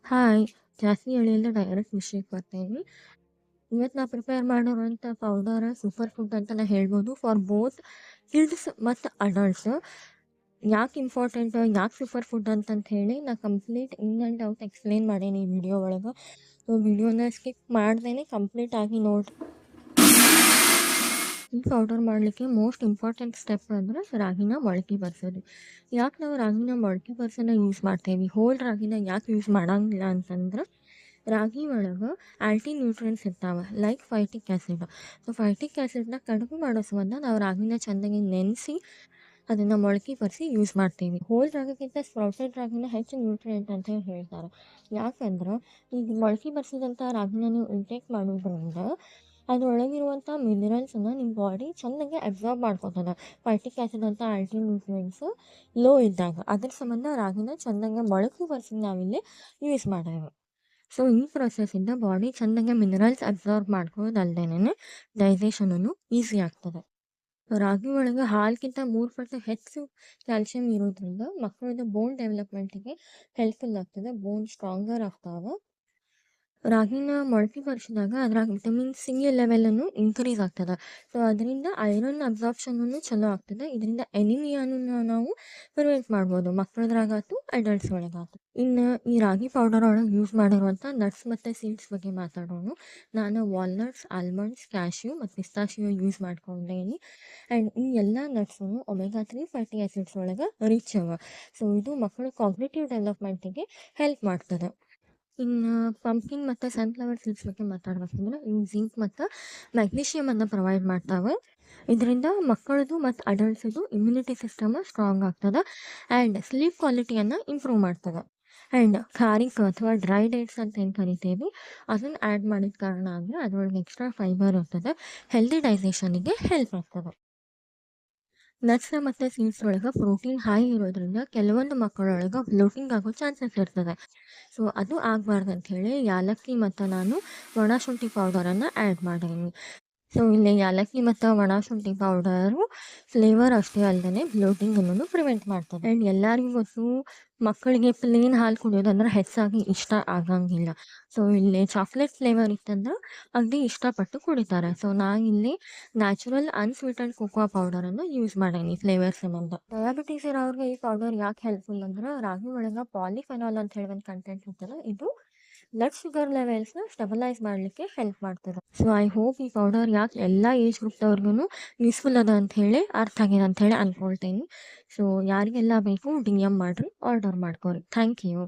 Hi! ಜಾಸ್ತಿ ಹೇಳಿಲ್ಲ direct ವಿಷಯಕ್ಕೆ ಬರ್ತೀನಿ. ಇವತ್ತು ನಾ ಪ್ರಿಪೇರ್ ಮಾಡಿರುವಂಥ ಪೌಡರ್ ಸೂಪರ್ ಫುಡ್ ಅಂತಲೇ ಹೇಳ್ಬೋದು ಫಾರ್ ಬೋತ್ ಕಿಡ್ಸ್ ಮತ್ತು ಅಡಲ್ಟ್ಸ್. ಯಾಕೆ ಇಂಪಾರ್ಟೆಂಟ್, ಯಾಕೆ ಸೂಪರ್ ಫುಡ್ ಅಂತಂತ ಹೇಳಿ ನಾ complete in and out explain ಮಾಡೀನಿ ಈ ವಿಡಿಯೋ ಒಳಗೆ. ಸೊ ವಿಡಿಯೋನ ಸ್ಕಿಪ್ ಮಾಡ್ದೇನೆ ಕಂಪ್ಲೀಟ್ ಆಗಿ ನೋಡ್ರಿ. ಈ ಪೌಡರ್ ಮಾಡಲಿಕ್ಕೆ ಮೋಸ್ಟ್ ಇಂಪಾರ್ಟೆಂಟ್ ಸ್ಟೆಪ್ ಅಂದರೆ ರಾಗಿನ ಮೊಳಕೆ ಬರ್ಸೋದು. ಯಾಕೆ ನಾವು ರಾಗಿನ ಮೊಳಕೆ ಬರ್ಸೋನ್ನ ಯೂಸ್ ಮಾಡ್ತೇವೆ, ಹೋಲ್ ರಾಗಿನ ಯಾಕೆ ಯೂಸ್ ಮಾಡಂಗಿಲ್ಲ ಅಂತಂದ್ರೆ, ರಾಗಿ ಒಳಗೆ ಆ್ಯಂಟಿ ನ್ಯೂಟ್ರಿಯೆಂಟ್ಸ್ ಇರ್ತಾವೆ like phytic acid. So phytic ಆ್ಯಸಿಡ್ನ ಕಡಿಮೆ ಮಾಡೋ ಸಂಬಂಧ ನಾವು ರಾಗಿನ ಚೆಂದಾಗಿ ನೆನೆಸಿ ಅದನ್ನು ಮೊಳಕೆ ಬರಿಸಿ ಯೂಸ್ ಮಾಡ್ತೀವಿ. ಹೋಲ್ ರಾಗಿಗಿಂತ ಸ್ಪ್ರೌಟೆಡ್ ರಾಗಿನ ಹೆಚ್ಚು ನ್ಯೂಟ್ರಿಯೆಂಟ್ ಅಂತ ಹೇಳಿ ಹೇಳ್ತಾರೆ. ಯಾಕಂದ್ರೆ ಈಗ ಮೊಳಕೆ ಬರಿಸಿದಂಥ ರಾಗಿನ ನೀವು ಇಂಟೇಕ್ ಮಾಡೋದ್ರಿಂದ ಅದರೊಳಗಿರುವಂಥ ಮಿನರಲ್ಸನ್ನು ನಿಮ್ಮ ಬಾಡಿ ಚೆನ್ನಾಗಿ ಅಬ್ಸಾರ್ಬ್ ಮಾಡ್ಕೊತದೆ. ಫೈಟಿಕ್ ಆ್ಯಸಿಡ್ ಅಂತ ಆ್ಯಂಟಿ ನ್ಯೂಟ್ರಿಯೆಂಟ್ಸು ಲೋ ಇದ್ದಾಗ. ಅದ್ರ ಸಂಬಂಧ ರಾಗಿನ ಚೆನ್ನಾಗಿ ಮೊಳಕೆ ಬರಿಸಿ ನಾವಿಲ್ಲಿ ಯೂಸ್ ಮಾಡೇವೆ. ಸೊ ಈ ಪ್ರೊಸೆಸ್ಸಿಂದ ಬಾಡಿ ಚೆನ್ನಾಗಿ ಮಿನರಲ್ಸ್ ಅಬ್ಸಾರ್ಬ್ ಮಾಡ್ಕೊಳ್ಳೋದಲ್ದೇನೆ ಡೈಜೆಷನೂ ಈಸಿ ಆಗ್ತದೆ. ರಾಗಿ ಒಳಗೆ ಹಾಲಿಗಿಂತ 3 ಪಟ್ಟು ಹೆಚ್ಚು ಕ್ಯಾಲ್ಸಿಯಂ ಇರೋದ್ರಿಂದ ಮಕ್ಕಳದ ಬೋನ್ ಡೆವಲಪ್ಮೆಂಟಿಗೆ ಹೆಲ್ಪ್ಫುಲ್ ಆಗ್ತದೆ. ಬೋನ್ ಸ್ಟ್ರಾಂಗರ್ ಆಗ್ತಾವೆ. ರಾಗಿನ ಮೊಳಕೆ ಬರಿಸಿದಾಗ ಅದ್ರಾಗ ವಿಟಮಿನ್ ಸಿ ಲೆವೆಲನ್ನು ಇನ್ಕ್ರೀಸ್ ಆಗ್ತದೆ. ಸೊ ಅದರಿಂದ ಐರನ್ ಅಬ್ಸಾರ್ಪ್ಷನೂ ಚಲೋ ಆಗ್ತದೆ. ಇದರಿಂದ ಎನಿಮಿಯಾನು ನಾವು ಪ್ರಿವೆಂಟ್ ಮಾಡ್ಬೋದು, ಮಕ್ಕಳದ್ರಾಗಾಯ್ತು ಅಡಲ್ಟ್ಸ್ ಒಳಗಾಯ್ತು. ಇನ್ನು ಈ ರಾಗಿ ಪೌಡರ್ ಒಳಗೆ ಯೂಸ್ ಮಾಡಿರುವಂಥ ನಟ್ಸ್ ಮತ್ತು ಸೀಡ್ಸ್ ಬಗ್ಗೆ ಮಾತಾಡೋಣ. ನಾನು ವಾಲ್ನಟ್ಸ್, ಆಲ್ಮಂಡ್ಸ್, ಕ್ಯಾಶ್ಯೂ ಮತ್ತು ಪಿಸ್ತಾಶಿಯೋ ಯೂಸ್ ಮಾಡ್ಕೊಂಡೇನಿ. ಆ್ಯಂಡ್ ಈ ಎಲ್ಲ ನಟ್ಸು ಒಮೆಗಾ 3 ಫ್ಯಾಟಿ ಆ್ಯಸಿಡ್ಸ್ ಒಳಗೆ ರಿಚ್ ಅವ. ಸೊ ಇದು ಮಕ್ಕಳ ಕಾಗ್ನಿಟಿವ್ ಡೆವಲಪ್ಮೆಂಟಿಗೆ ಹೆಲ್ಪ್ ಮಾಡ್ತದೆ. ಇನ್ನು ಪಂಪ್ಕಿನ್ ಮತ್ತು ಸನ್ಫ್ಲವರ್ ಸೀಡ್ಸ್ ಬಗ್ಗೆ ಮಾತಾಡ್ಬೇಕಂದ್ರೆ ಇವು ಜಿಂಕ್ ಮತ್ತು ಮ್ಯಾಗ್ನೀಷಿಯಮನ್ನು ಪ್ರೊವೈಡ್ ಮಾಡ್ತಾವೆ. ಇದರಿಂದ ಮಕ್ಕಳದು ಮತ್ತು ಅಡಲ್ಟ್ಸದು ಇಮ್ಯುನಿಟಿ ಸಿಸ್ಟಮ್ ಸ್ಟ್ರಾಂಗ್ ಆಗ್ತದೆ ಆ್ಯಂಡ್ ಸ್ಲೀಪ್ ಕ್ವಾಲಿಟಿಯನ್ನು ಇಂಪ್ರೂವ್ ಮಾಡ್ತದೆ. ಆ್ಯಂಡ್ ಖಾರಿಕ್ ಅಥವಾ ಡ್ರೈ ಡೇಟ್ಸ್ ಅಂತ ಏನು ಕರಿತೀವಿ ಅದನ್ನು ಆ್ಯಡ್ ಮಾಡಿದ ಕಾರಣ ಅಂದರೆ ಅದರೊಳಗೆ ಎಕ್ಸ್ಟ್ರಾ ಫೈಬರ್ ಇರ್ತದೆ, ಹೆಲ್ದಿ ಡೈಜೆಷನಿಗೆ ಹೆಲ್ಪ್ ಆಗ್ತದೆ. ನಟ್ಸ್ ಮತ್ತು ಸೀಡ್ಸ್ ಒಳಗೆ ಪ್ರೋಟೀನ್ ಹೈ ಇರೋದ್ರಿಂದ ಕೆಲವೊಂದು ಮಕ್ಕಳೊಳಗೆ ಬ್ಲೋಟಿಂಗ್ ಆಗೋ ಚಾನ್ಸಸ್ ಇರ್ತದೆ. ಸೊ ಅದು ಆಗಬಾರ್ದು ಅಂಥೇಳಿ ಯಾಲಕ್ಕಿ ಮತ್ತು ನಾನು ಒಣ ಶುಂಠಿ ಪೌಡರನ್ನು ಆ್ಯಡ್ ಮಾಡೀನಿ. ಸೊ ಇಲ್ಲಿ ಯಾಲಕ್ಕಿ ಮತ್ತು ಒಣ ಶುಂಠಿ ಪೌಡರು ಫ್ಲೇವರ್ ಅಷ್ಟೇ ಅಲ್ಲದೆ ಬ್ಲೋಟಿಂಗನ್ನು ಪ್ರಿವೆಂಟ್ ಮಾಡ್ತದೆ. ಆ್ಯಂಡ್ ಎಲ್ಲರಿಗೂ ಗೊತ್ತು ಮಕ್ಕಳಿಗೆ ಪ್ಲೇನ್ ಹಾಲು ಕುಡಿಯೋದಂದ್ರೆ ಹೆಚ್ಚಾಗಿ ಇಷ್ಟ ಆಗಂಗಿಲ್ಲ. ಸೊ ಇಲ್ಲಿ ಚಾಕ್ಲೇಟ್ ಫ್ಲೇವರ್ ಇತ್ತಂದ್ರೆ ಅಗದಿ ಇಷ್ಟಪಟ್ಟು ಕುಡಿತಾರೆ. ಸೊ ನಾನು ಇಲ್ಲಿ ನ್ಯಾಚುರಲ್ ಅನ್ಸ್ವೀಟೆಡ್ ಕೋಕೋ ಪೌಡರನ್ನು ಯೂಸ್ ಮಾಡೀನಿ ಫ್ಲೇವರ್ ಸಂಬಂಧ. ಡಯಾಬಿಟೀಸ್ ಇರೋರಿಗೆ ಈ ಪೌಡರ್ ಯಾಕೆ ಹೆಲ್ಪ್ಫುಲ್ ಅಂದ್ರೆ ರಾಗಿ ಒಳಗೆ ಪಾಲಿಫೆನಾಲ್ ಅಂತ ಹೇಳಿ ಒಂದು ಕಂಟೆಂಟ್ ಇರ್ತದೆ. ಇದು ಬ್ಲಡ್ ಶುಗರ್ ಲೆವೆಲ್ಸ್ನ ಸ್ಟೆಬಲೈಸ್ ಮಾಡಲಿಕ್ಕೆ ಹೆಲ್ಪ್ ಮಾಡ್ತದೆ. ಸೊ ಐ ಹೋಪ್ ಈ ಪೌಡರ್ ಯಾಕೆ ಎಲ್ಲ ಏಜ್ ಗ್ರೂಪ್ದವ್ರಿಗೂ ಯೂಸ್ಫುಲ್ ಅದ ಅಂಥೇಳಿ ಅರ್ಥ ಆಗಿದೆ ಅಂಥೇಳಿ ಅಂದ್ಕೊಳ್ತೀನಿ. ಸೊ ಯಾರಿಗೆಲ್ಲ ಬೇಕು DM ಮಾಡಿರಿ, ಆರ್ಡರ್ ಮಾಡ್ಕೊರಿ. Thank you.